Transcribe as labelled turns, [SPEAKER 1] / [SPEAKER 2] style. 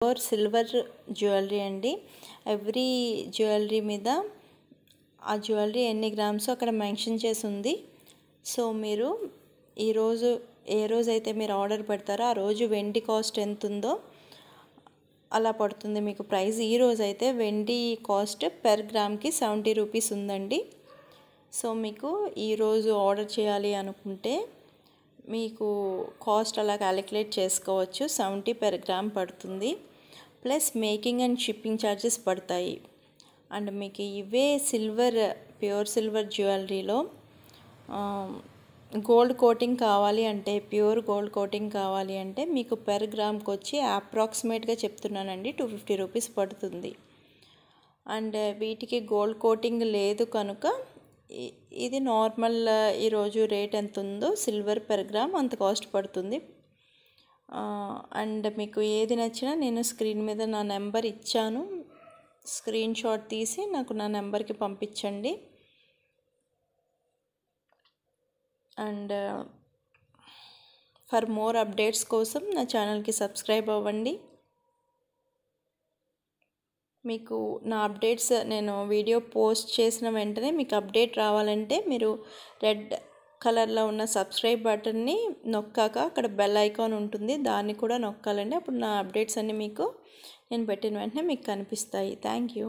[SPEAKER 1] Pure silver jewellery అండి. Every jewellery మీద ఆ జ్యువెలరీ ఎన్ని గ్రామ్స్ అక్కడ మెన్షన్ చేసి ఉంది. సో మీరు ఈరోజు ఏ రోజైతే మీరు ఆర్డర్ పెడతారో ఆ రోజు వెండి కాస్ట్ ఎంత ఉందో అలా పడుతుంది మీకు ప్రైస్. ఈరోజు అయితే వెండి కాస్ట్ పెర్ గ్రామ్కి 70 రూపీస్ ఉందండి. సో మీకు ఈరోజు ఆర్డర్ చేయాలి అనుకుంటే మీకు కాస్ట్ అలా క్యాలిక్యులేట్ చేసుకోవచ్చు. 70 పెర్ గ్రామ్ పడుతుంది. Plus making and shipping charges పడతాయి. అండ్ మీకు ఇవే ప్యూర్ సిల్వర్ జ్యువెలరీలో గోల్డ్ కోటింగ్ కావాలి అంటే, ప్యూర్ గోల్డ్ కోటింగ్ కావాలి అంటే మీకు పెర్ గ్రామ్కి వచ్చి అప్రాక్సిమేట్గా చెప్తున్నానండి 250 రూపీస్ పడుతుంది. అండ్ వీటికి గోల్డ్ కోటింగ్ లేదు కనుక ఇది నార్మల్ ఈరోజు రేట్ ఎంత ఉందో సిల్వర్ పెర్ గ్రామ్ అంత కాస్ట్ పడుతుంది. అండ్ మీకు ఏది నచ్చినా నేను స్క్రీన్ మీద నా నెంబర్ ఇచ్చాను, స్క్రీన్ షాట్ తీసి నాకు నా నెంబర్కి పంపించండి. అండ్ ఫర్ మోర్ అప్డేట్స్ కోసం నా ఛానల్కి సబ్స్క్రైబ్ అవ్వండి. మీకు నా అప్డేట్స్ నేను వీడియో పోస్ట్ చేసిన వెంటనే మీకు అప్డేట్ రావాలంటే మీరు రెడ్ కలర్లో ఉన్న సబ్స్క్రైబ్ బటన్ని నొక్కాక అక్కడ బెల్ ఐకాన్ ఉంటుంది, దాన్ని కూడా నొక్కాలండి. అప్పుడు నా అప్డేట్స్ అన్నీ మీకు నేను పెట్టిన వెంటనే మీకు కనిపిస్తాయి. Thank you.